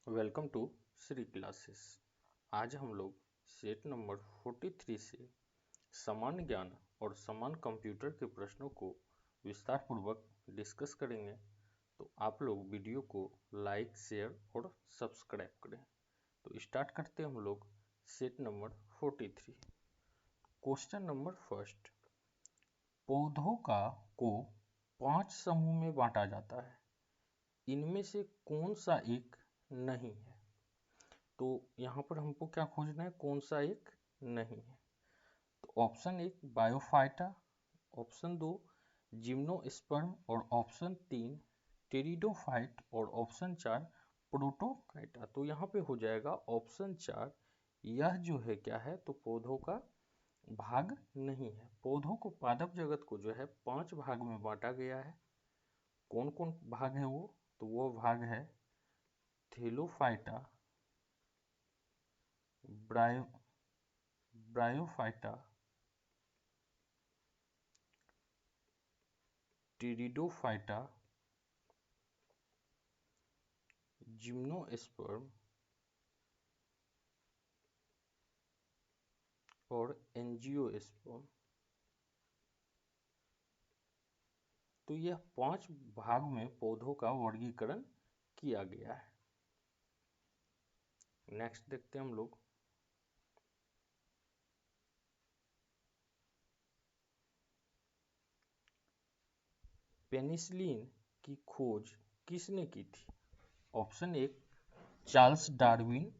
Welcome to Shri classes. आज हम लोग सेट नंबर 43 से सामान्य ज्ञान और समान कंप्यूटर के प्रश्नों को विस्तार पूर्वक डिस्कस करेंगे। तो आप लोग वीडियो को लाइक, शेयर और सब्सक्राइब करें। तो स्टार्ट करते हैं हम लोग set number 43। Question number first, पौधों को 5 समूह में बांटा जाता है, इनमें से कौन सा एक नहीं है। तो यहाँ पर हमको क्या खोजना है, कौन सा एक नहीं है। तो ऑप्शन 1 बायोफाइटा, ऑप्शन 2 जिम्नोस्पर्म और ऑप्शन 3 टेरिडोफाइट और ऑप्शन 4 प्रोटोकाइटा। तो यहाँ पे हो जाएगा ऑप्शन 4। यह जो है क्या है, तो पौधों का भाग नहीं है। पौधों को, पादप जगत को जो है 5 भाग में बांटा गया है। कौन कौन भाग है वो, तो वो भाग है थेलोफाइटा, ब्रायोफाइटा, टेरिडोफाइटा, जिम्नोस्पर्म और एंजियोस्पर्म। तो यह 5 भाग में पौधों का वर्गीकरण किया गया है। नेक्स्ट देखते हैं हम लोग, पेनिसिलिन की खोज किसने की थी। Option 1 Charles Darwin,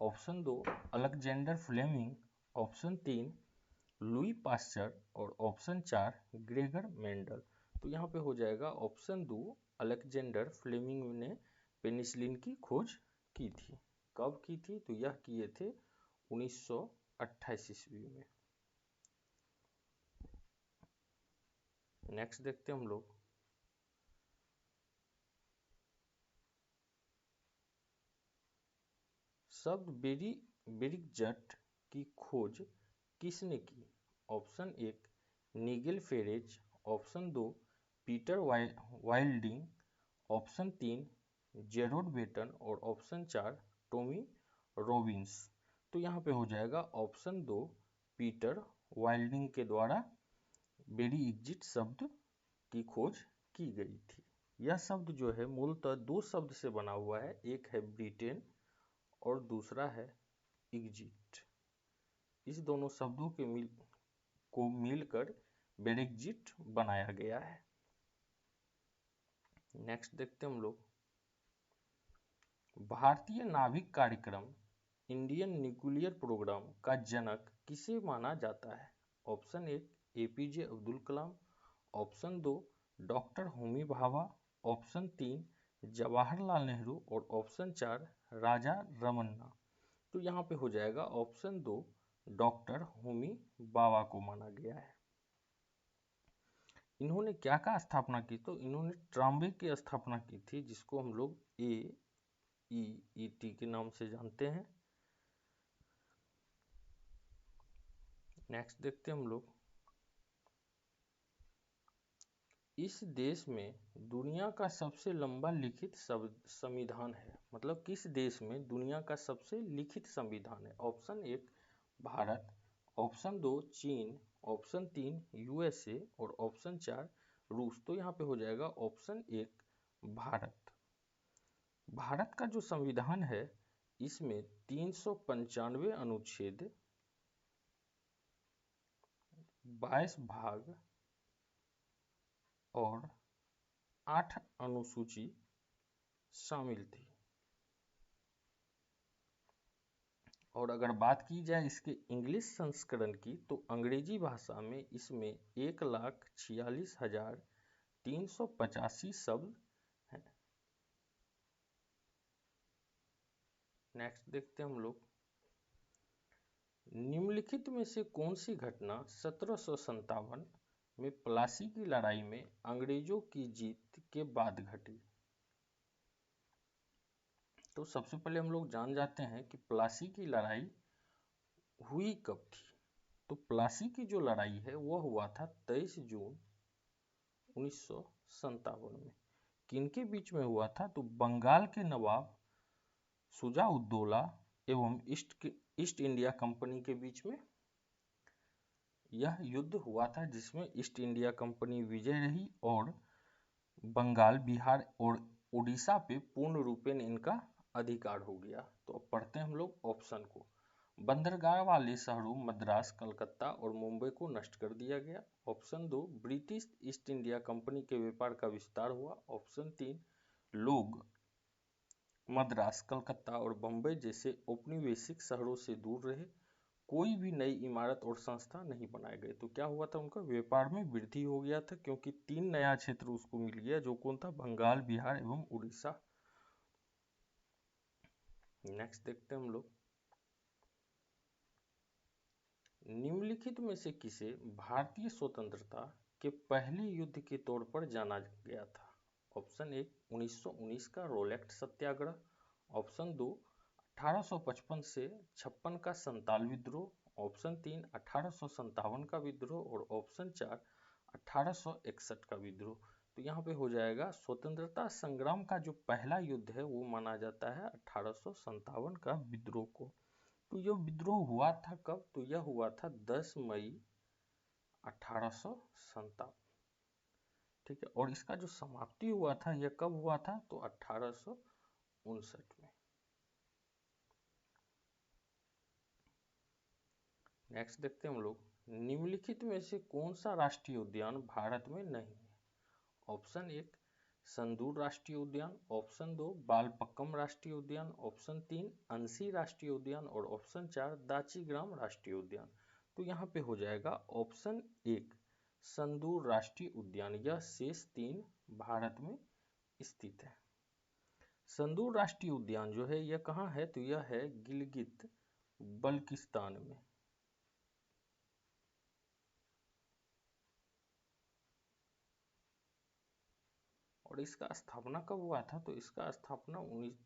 option 2 Alexander Fleming, option 3 Louis Pasteur और ऑप्शन 4 ग्रेगर मेंडल। तो यहाँ पे हो जाएगा ऑप्शन 2 अलेक्जेंडर फ्लेमिंग ने पेनिसिलिन की खोज की थी। कब की थी, तो यह किए थे 1928 ईस्वी में। नेक्स्ट देखते हैं हम लोग, शब्द बेरिकजट की खोज किसने की। Option 1 Nigel Farage, option 2 Peter Wilding, option 3 Gerard Batten और ऑप्शन 4 टॉमी रॉबिन्स। तो यहाँ पे हो जाएगा ऑप्शन 2 पीटर वाइल्डिंग के द्वारा बेरिकजट शब्द की खोज की गई थी। यह शब्द जो है मूलतः 2 शब्द से बना हुआ है, एक है ब्रिटेन और दूसरा है एग्जिट। इस दोनों शब्दों के मिलकर ब्रेक्जिट बनाया गया है। नेक्स्ट देखते हैं हम लोग, भारतीय नाभिक कार्यक्रम इंडियन न्यूक्लियर प्रोग्राम का जनक किसे माना जाता है। Option 1 APJ Abdul Kalam, option 2 doctor Homi Bhabha, option 3 Jawaharlal Nehru और ऑप्शन 4 राजा रमन्ना। तो यहाँ पे हो जाएगा ऑप्शन 2 डॉक्टर होमी भाभा को माना गया है। इन्होंने क्या का स्थापना की, तो इन्होंने ट्राम्बे की स्थापना की थी, जिसको हम लोग AEET के नाम से जानते हैं। नेक्स्ट देखते हैं हम लोग, इस देश में दुनिया का सबसे लंबा लिखित संविधान है। मतलब किस देश में दुनिया का सबसे लिखित संविधान है। ऑप्शन 1 भारत, ऑप्शन 2 चीन, ऑप्शन 3 USA और ऑप्शन 4 रूस। तो यहाँ पे हो जाएगा ऑप्शन 1 भारत। भारत का जो संविधान है, इसमें 395 अनुच्छेद, 22 भाग और 8 अनुसूची शामिल थी। और अगर बात की जाए इसके इंग्लिश संस्करण की, तो अंग्रेजी भाषा में इसमें 1,46,385 शब्द हैं। नेक्स्ट देखते हैं हम लोग, निम्नलिखित में से कौन सी घटना 1757 में प्लासी की लड़ाई में अंग्रेजों की जीत के बाद घटी। तो सबसे पहले हम लोग जान जाते हैं कि प्लासी की लड़ाई हुई कब थी। तो प्लासी की जो लड़ाई है वह हुआ था 23 जून 1957 में। किनके बीच में हुआ था, तो बंगाल के नवाब शुजा-उद-दौला एवं ईस्ट इंडिया कंपनी के बीच में यह युद्ध हुआ था, जिसमें ईस्ट इंडिया कंपनी विजय रही और बंगाल, बिहार और उड़ीसा पे पूर्ण रूपेण इनका अधिकार हो गया। तो अब पढ़ते हैं हम लोग ऑप्शन को। बंदरगाह वाले शहरों मद्रास, कलकत्ता और मुंबई को नष्ट कर दिया गया। Option 2, British east India company के व्यापार का विस्तार हुआ। ऑप्शन 3, लोग मद्रास, कलकत्ता और बम्बई जैसे औपनिवेशिक शहरों से दूर रहे। कोई भी नई इमारत और संस्था नहीं बनाए गए। तो क्या हुआ था, उनका व्यापार में वृद्धि हो गया था, क्योंकि 3 नया क्षेत्र उसको मिल गया, जो कौन था, बंगाल, बिहार एवं उड़ीसा। नेक्स्ट देखते हैं हम लोग, निम्नलिखित में से किसे भारतीय स्वतंत्रता के पहले युद्ध के तौर पर जाना गया था। ऑप्शन 1, 1919 का रोलेक्ट सत्याग्रह। ऑप्शन 2, 1855 से 56 का संताल विद्रोह। ऑप्शन 3, 1857 का विद्रोह और ऑप्शन 4, 1861 का विद्रोह। तो यहाँ पे हो जाएगा स्वतंत्रता संग्राम का जो पहला युद्ध है वो माना जाता है 1857 का विद्रोह को। तो यह विद्रोह हुआ था कब, तो यह हुआ था 10 मई 1857। ठीक है, और इसका जो समाप्ति हुआ था यह कब हुआ था, तो 1859 में। नेक्स्ट देखते हैं हम लोग, निम्नलिखित में से कौन सा राष्ट्रीय उद्यान भारत में नहीं है। ऑप्शन 1, संदूर राष्ट्रीय उद्यान। ऑप्शन 2, बालपक्कम राष्ट्रीय उद्यान। ऑप्शन 3, अंसी राष्ट्रीय उद्यान और ऑप्शन 4, दाचीग्राम राष्ट्रीय उद्यान। तो यहाँ पे हो जाएगा ऑप्शन 1, संदूर राष्ट्रीय उद्यान। यह शेष 3 भारत में स्थित है। संदूर राष्ट्रीय उद्यान जो है यह कहाँ है, तो यह है गिलगित बल्किस्तान में। और इसका स्थापना कब हुआ था, तो इसका स्थापना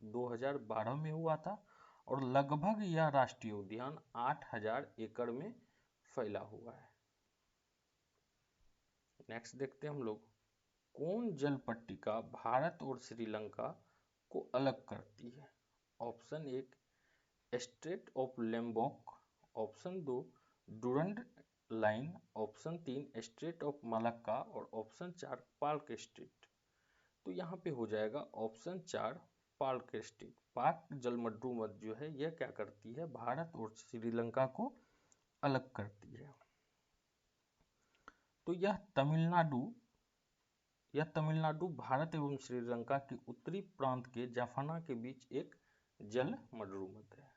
2012 में हुआ था और लगभग यह राष्ट्रीय उद्यान 8000 एकड़ में फैला हुआ है। नेक्स्ट देखते हैं हम लोग, कौन जल पट्टिका भारत और श्रीलंका को अलग करती है। Option 1, strait of Lombok. Option 2, Durand line. Option 3, strait of Malacca और ऑप्शन 4, पाल्क स्ट्रेट। तो यहाँ पे हो जाएगा ऑप्शन 4, पाल्क स्ट्रेट। पाक जलमड्डू मध्य जो है यह क्या करती है, भारत और श्रीलंका को अलग करती है। तो यह तमिलनाडु भारत एवं श्रीलंका के उत्तरी प्रांत के जाफना के बीच एक जल मड्डू है।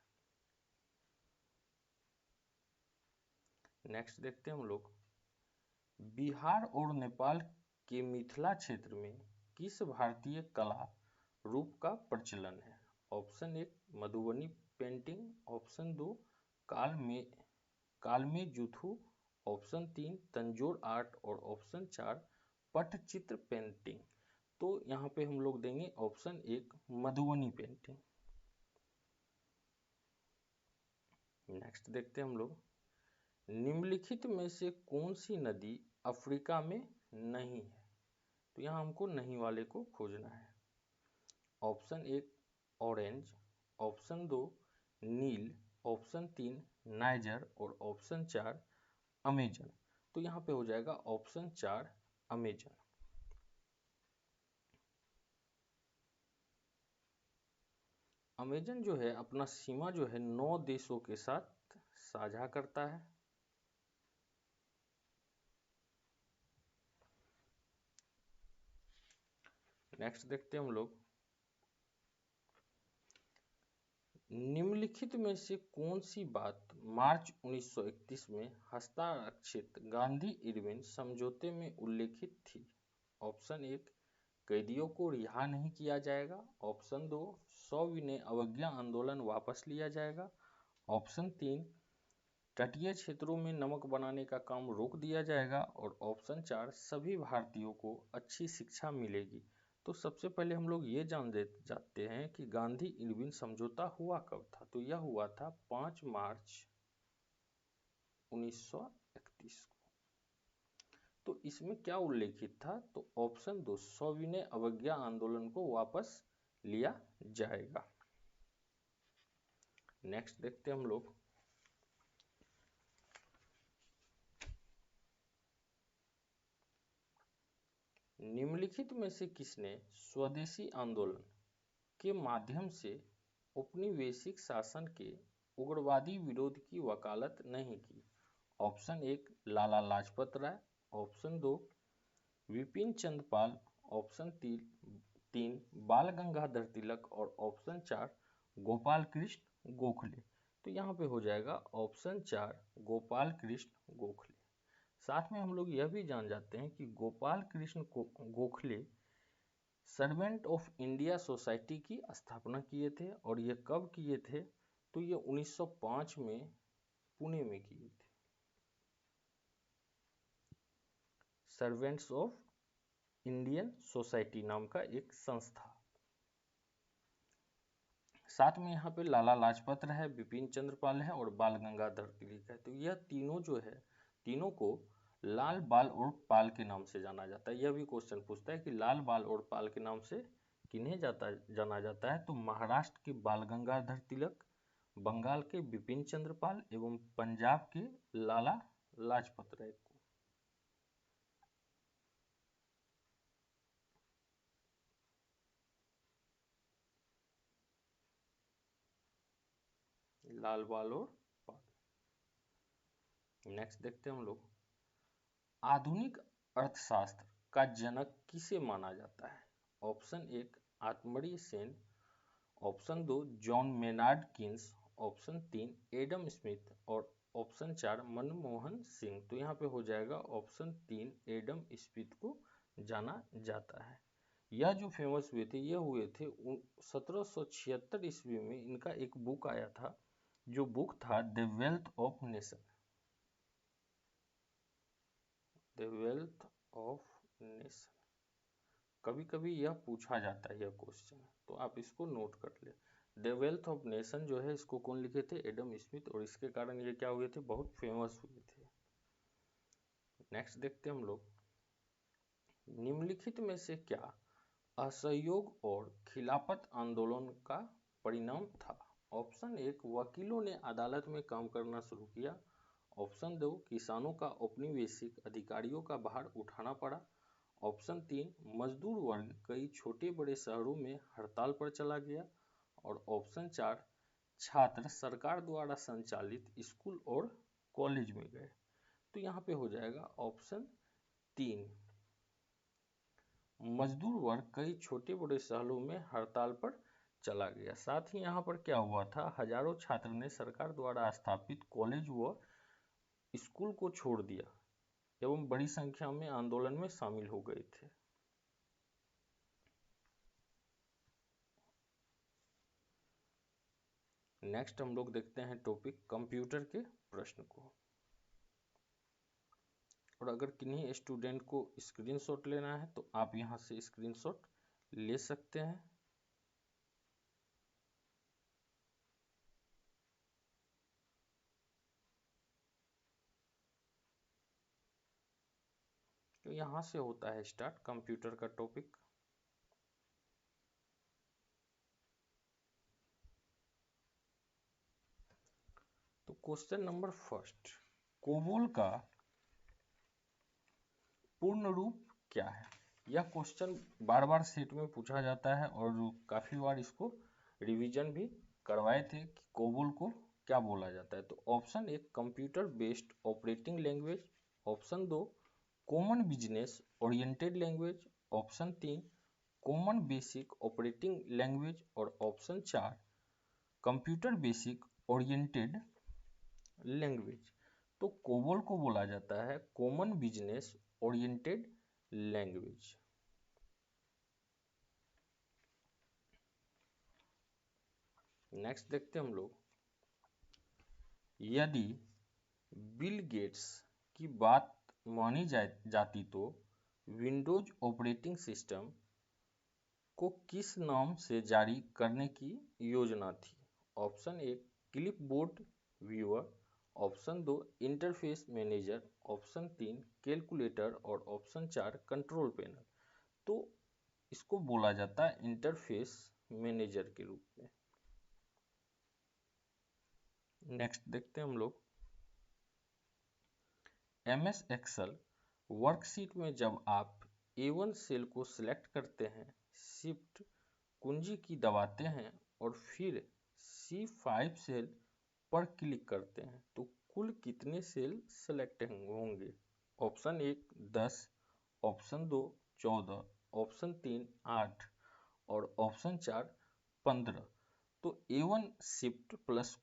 नेक्स्ट देखते हैं हम लोग, बिहार और नेपाल के मिथिला क्षेत्र में किस भारतीय कला रूप का प्रचलन है। Option 1, Madhubani painting. Option 2, Kalamezhuthu. Option 3, Tanjore art और ऑप्शन 4, पटचित्र पेंटिंग। तो यहाँ पे हम लोग देंगे ऑप्शन 1, मधुबनी पेंटिंग। नेक्स्ट देखते हैं हम लोग, निम्नलिखित में से कौन सी नदी अफ्रीका में नहीं है। तो यहाँ हमको नहीं वाले को खोजना है। Option 1, orange. ऑप्शन 2, नील। ऑप्शन 3, नाइजर और ऑप्शन 4, अमेजन। तो यहाँ पे हो जाएगा ऑप्शन 4, अमेजन। अमेजन जो है अपना सीमा जो है 9 देशों के साथ साझा करता है। नेक्स्ट देखते हैं हम लोग, निम्नलिखित में से कौन सी बात मार्च 1931 में हस्ताक्षरित गांधी-इरविन समझौते में उल्लेखित थी। ऑप्शन 1, कैदियों को रिहा नहीं किया जाएगा। ऑप्शन 2, सविनय अवज्ञा आंदोलन वापस लिया जाएगा। ऑप्शन 3, तटीय क्षेत्रों में नमक बनाने का काम रोक दिया जाएगा और ऑप्शन 4, सभी भारतीयों को अच्छी शिक्षा मिलेगी। तो सबसे पहले हम लोग ये जाते हैं कि गांधी इरविन समझौता हुआ कब था। तो यह हुआ था 5 मार्च 1931 को। तो इसमें क्या उल्लेखित था, तो ऑप्शन 2, सविनय अवज्ञा आंदोलन को वापस लिया जाएगा। नेक्स्ट देखते हैं हम लोग, निम्नलिखित में से किसने स्वदेशी आंदोलन के माध्यम से औपनिवेशिक शासन के उग्रवादी विरोध की वकालत नहीं की? Option 1 Lala Lajpat Rai, option 2 Vipin Chandra Pal, option 3 बाल गंगाधर तिलक और ऑप्शन 4 गोपाल कृष्ण गोखले। तो यहाँ पे हो जाएगा ऑप्शन 4 गोपाल कृष्ण गोखले। साथ में हम लोग यह भी जान जाते हैं कि Gopal Krishna Gokhale servant of India society की स्थापना किए थे, और ये कब किए थे? तो ये 1905 में पुणे में किए थे। सर्वेंट्स ऑफ इंडियन सोसाइटी नाम का एक संस्था। साथ में यहाँ पे लाला लाजपत राय है, विपिन चंद्र पाल है और बाल गंगाधर तिलक है। तो यह तीनों जो है, तीनों को लाल बाल और पाल के नाम से जाना जाता है। यह भी क्वेश्चन पूछता है कि लाल बाल और पाल के नाम से किन्हें जाना जाता है? तो महाराष्ट्र के बाल गंगाधर तिलक, बंगाल के विपिन चंद्र पाल एवं पंजाब के लाला लाजपत राय को। लाल बाल और पाल। नेक्स्ट देखते हैं हम लोग, आधुनिक अर्थशास्त्र का जनक किसे माना जाता है? ऑप्शन 1 आत्मरीय Sen, option 2 John Maynard Keynes, option 3 Adam Smith और ऑप्शन 4 मनमोहन सिंह। तो यहाँ पे हो जाएगा ऑप्शन 3 एडम स्मिथ को जाना जाता है। यह जो फेमस हुए थे, यह हुए थे 1776 ईस्वी में। इनका एक बुक आया था, जो बुक था the wealth of nation. The wealth of nation. कभी कभी यह पूछा जाता है, यह क्वेश्चन, तो आप इसको नोट कर ले। द वेल्थ ऑफ नेशन जो है, इसको कौन लिखे थे? Adam Smith. और इसके कारण ये क्या हुए थे? बहुत फेमस हुए थे। नेक्स्ट देखते हैं हम लोग, निम्नलिखित में से क्या असहयोग और खिलाफत आंदोलन का परिणाम था? ऑप्शन 1 वकीलों ने अदालत में काम करना शुरू किया, ऑप्शन 2 किसानों का औपनिवेशिक अधिकारियों का भार उठाना पड़ा, ऑप्शन 3 मजदूर वर्ग कई छोटे बड़े शहरों में हड़ताल पर चला गया, और ऑप्शन 4 छात्र सरकार द्वारा संचालित स्कूल और कॉलेज में गए। तो यहाँ पे हो जाएगा ऑप्शन 3 मजदूर वर्ग कई छोटे बड़े शहरों में हड़ताल पर चला गया। साथ ही यहाँ पर क्या हुआ था, हजारों छात्र ने सरकार द्वारा स्थापित कॉलेज व स्कूल को छोड़ दिया एवं बड़ी संख्या में आंदोलन में शामिल हो गए थे। नेक्स्ट हम लोग देखते हैं टॉपिक कंप्यूटर के प्रश्न को। और अगर किन्हीं स्टूडेंट को स्क्रीनशॉट लेना है तो आप यहां से स्क्रीनशॉट ले सकते हैं। तो यहां से होता है स्टार्ट कंप्यूटर का टॉपिक। तो क्वेश्चन नंबर फर्स्ट, कोबोल का पूर्ण रूप क्या है? यह क्वेश्चन बार बार सेट में पूछा जाता है और काफी बार इसको रिवीजन भी करवाए थे कि कोबोल को क्या बोला जाता है। तो option 1 computer based operating language, option 2 common business oriented language, option 3 common basic operating language और option 4 computer basic oriented language. तो कोबोल को बोला जाता है common business oriented language. Next देखते हैं हम लोग, यदि बिल गेट्स की बात मानी जाती तो विंडोज ऑपरेटिंग सिस्टम को किस नाम से जारी करने की योजना थी? Option 1 clipboard viewer, option 2 interface manager, option 3 calculator और ऑप्शन 4 कंट्रोल पैनल। तो इसको बोला जाता है इंटरफेस मैनेजर के रूप में। नेक्स्ट देखते हैं हम लोग MS एक्सेल वर्कशीट में जब आप A1 सेल को सिलेक्ट करते हैं, शिफ्ट कुंजी की दबाते हैं और फिर C5 सेल पर क्लिक करते हैं तो कुल कितने सेल सेलेक्ट होंगे? ऑप्शन 1 10, ऑप्शन 2 14, ऑप्शन 3 8 और ऑप्शन 4 15। तो A1 शिफ्ट प्लस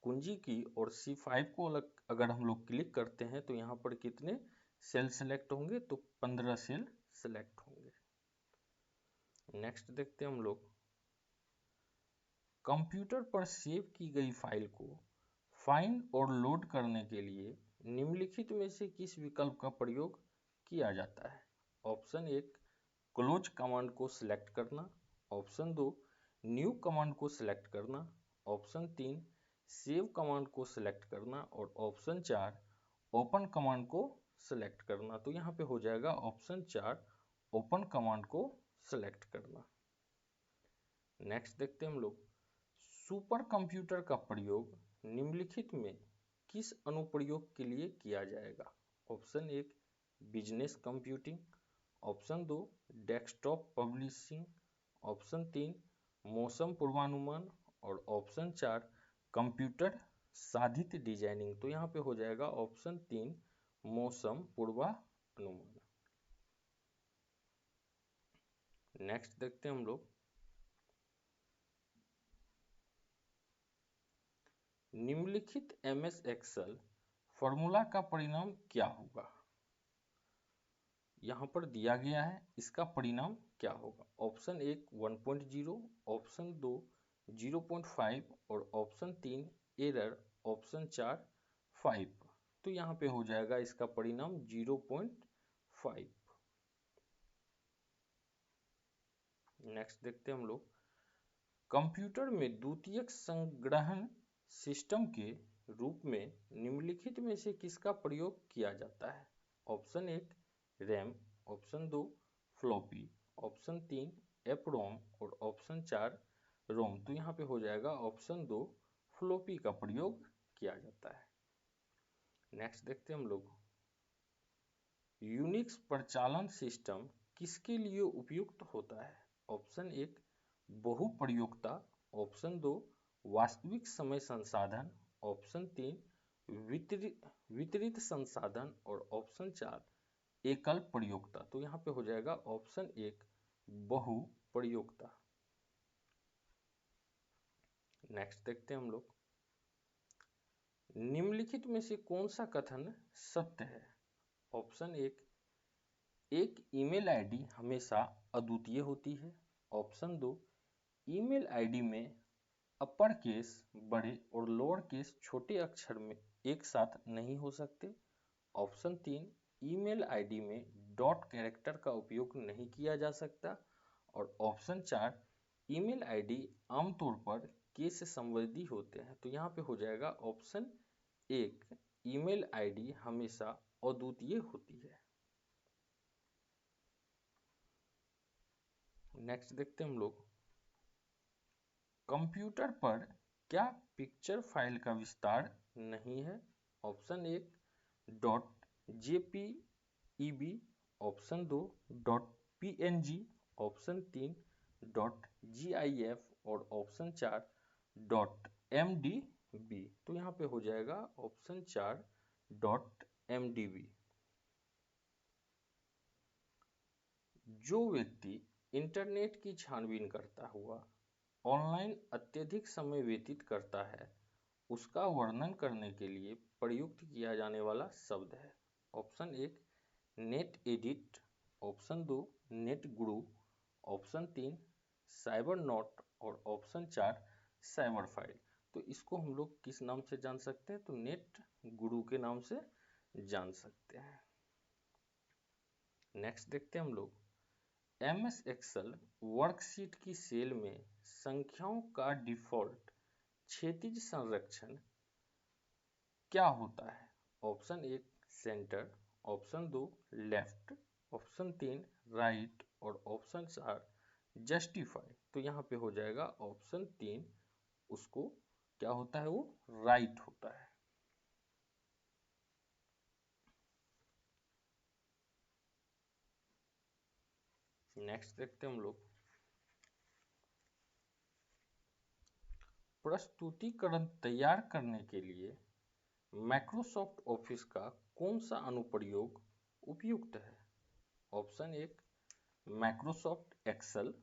कुंजी की और C5 को अलग अगर हम लोग क्लिक करते हैं तो यहाँ पर कितने सेल सेलेक्ट होंगे? तो 15 सेल सेलेक्ट होंगे। नेक्स्ट देखते हैं हम लोग कंप्यूटर पर सेव की गई फाइल को फाइंड और लोड करने के लिए निम्नलिखित में से किस विकल्प का प्रयोग किया जाता है? ऑप्शन 1 क्लोज कमांड को सिलेक्ट करना, ऑप्शन 2 न्यू कमांड को सिलेक्ट करना, ऑप्शन 3 सेव कमांड को सिलेक्ट करना और ऑप्शन 4 ओपन कमांड को सिलेक्ट करना। तो यहाँ पे हो जाएगा ऑप्शन 4 ओपन कमांड को सिलेक्ट करना। नेक्स्ट देखते हैं हम लोग सुपर कंप्यूटर का प्रयोग निम्नलिखित में किस अनुप्रयोग के लिए किया जाएगा? Option 1 business computing, option 2 desktop publishing, option 3 मौसम पूर्वानुमान और ऑप्शन 4 कंप्यूटर साधित डिजाइनिंग। तो यहाँ पे हो जाएगा ऑप्शन 3 मौसम पूर्वानुमान। नेक्स्ट देखते हैं हम लोग निम्नलिखित MS एक्सेल फॉर्मूला का परिणाम क्या होगा? यहाँ पर दिया गया है, इसका परिणाम क्या होगा? ऑप्शन 1 1.0, ऑप्शन 2 0.5 और ऑप्शन 3 एरर, ऑप्शन 4 5। तो यहाँ पे हो जाएगा इसका परिणाम 0.5। नेक्स्ट देखते हैं हम लोग कंप्यूटर में द्वितीयक संग्रहण सिस्टम के रूप में निम्नलिखित में से किसका प्रयोग किया जाता है? Option 1 RAM, option 2 floppy, option 3 एप्रोम और ऑप्शन 4 रोम। तो यहाँ पे हो जाएगा ऑप्शन 2 फ्लॉपी का प्रयोग किया जाता है। नेक्स्ट देखते हैं हम लोग यूनिक्स प्रचालन सिस्टम किसके लिए उपयुक्त होता है? ऑप्शन 1 बहुप्रयोगता, ऑप्शन 2 वास्तविक समय संसाधन, ऑप्शन 3 वितरित संसाधन और ऑप्शन 4 एकल प्रयोगता। तो यहाँ पे हो जाएगा ऑप्शन 1 बहुप्रयोगता। नेक्स्ट देखते हैं हम लोग निम्नलिखित में से कौन सा कथन सत्य है? ऑप्शन 1 एक ईमेल आईडी हमेशा अद्वितीय होती है, ऑप्शन 2 ईमेल आईडी में अपर केस बड़े और लोअर केस छोटे अक्षर में एक साथ नहीं हो सकते, ऑप्शन 3 ईमेल आईडी में डॉट कैरेक्टर का उपयोग नहीं किया जा सकता और ऑप्शन 4 ईमेल आईडी आमतौर पर केस से संबंधी होते हैं। तो यहाँ पे हो जाएगा ऑप्शन 1 ईमेल आईडी हमेशा अद्वितीय होती है। नेक्स्ट देखते हैं हम लोग कंप्यूटर पर क्या पिक्चर फाइल का विस्तार नहीं है? Option 1 dot JPEG, option 2 dot PNG, option 3 dot GIF और ऑप्शन 4 डॉट MDB। तो यहाँ पे हो जाएगा ऑप्शन 4 डॉट MDB। जो व्यक्ति इंटरनेट की छानबीन करता हुआ ऑनलाइन अत्यधिक समय व्यतीत करता है उसका वर्णन करने के लिए प्रयुक्त किया जाने वाला शब्द है। Option 1 net edit, option 2 net Guru, option 3 cyber not और ऑप्शन 4 साइबर फाइल। तो इसको हम लोग किस नाम से जान सकते हैं? तो नेट गुरु के नाम से जान सकते हैं। नेक्स्ट देखते हैं हम लोग MS एक्सेल वर्कशीट की सेल में संख्याओं का डिफॉल्ट क्षैतिज संरक्षण क्या होता है? Option 1 centre, option 2 left, option 3 right और ऑप्शन 4 जस्टिफाई। तो यहाँ पे हो जाएगा ऑप्शन 3 उसको क्या होता है, वो राइट होता है। नेक्स्ट देखते हैं हम लोग, प्रस्तुतिकरण तैयार करने के लिए माइक्रोसॉफ्ट ऑफिस का कौन सा अनुप्रयोग उपयुक्त है? Option 1 Microsoft Excel,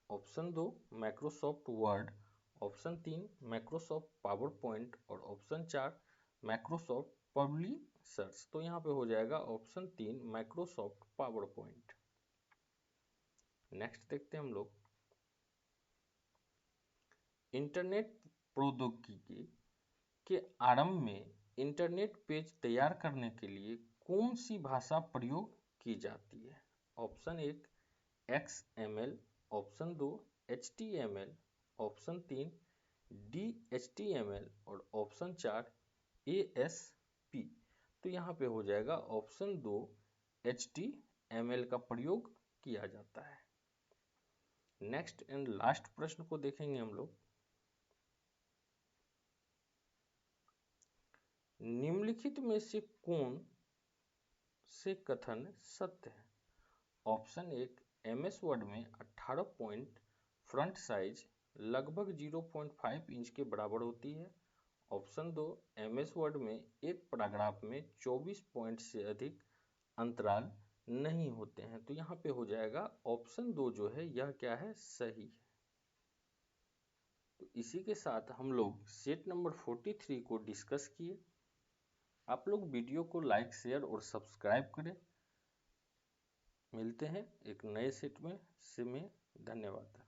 option 2 Microsoft Word, option 3 Microsoft PowerPoint और ऑप्शन 4 माइक्रोसॉफ्ट पब्लिशर्स। तो यहाँ पे हो जाएगा option 3 Microsoft PowerPoint. Next देखते हैं हम लोग, इंटरनेट प्रौद्योगिकी के आरंभ में इंटरनेट पेज तैयार करने के लिए कौन सी भाषा प्रयोग की जाती है? Option 1 XML, option 2 HTML, option 3 DHTML और ऑप्शन 4 ASP। तो यहाँ पे हो जाएगा ऑप्शन 2 HTML का प्रयोग किया जाता है। नेक्स्ट एंड लास्ट प्रश्न को देखेंगे हम लोग, निम्नलिखित में से कौन से कथन सत्य है? ऑप्शन 1 MS वर्ड में 18 पॉइंट फ्रंट साइज लगभग 0.5 इंच के बराबर होती है। ऑप्शन 2 MS वर्ड में एक पैराग्राफ में 24 पॉइंट से अधिक अंतराल नहीं होते हैं। तो यहाँ पे हो जाएगा ऑप्शन 2 जो है यह क्या है, सही है। तो इसी के साथ हम लोग सेट नंबर 43 को डिस्कस किए। आप लोग वीडियो को लाइक, शेयर और सब्सक्राइब करें। मिलते हैं एक नए सेट में धन्यवाद।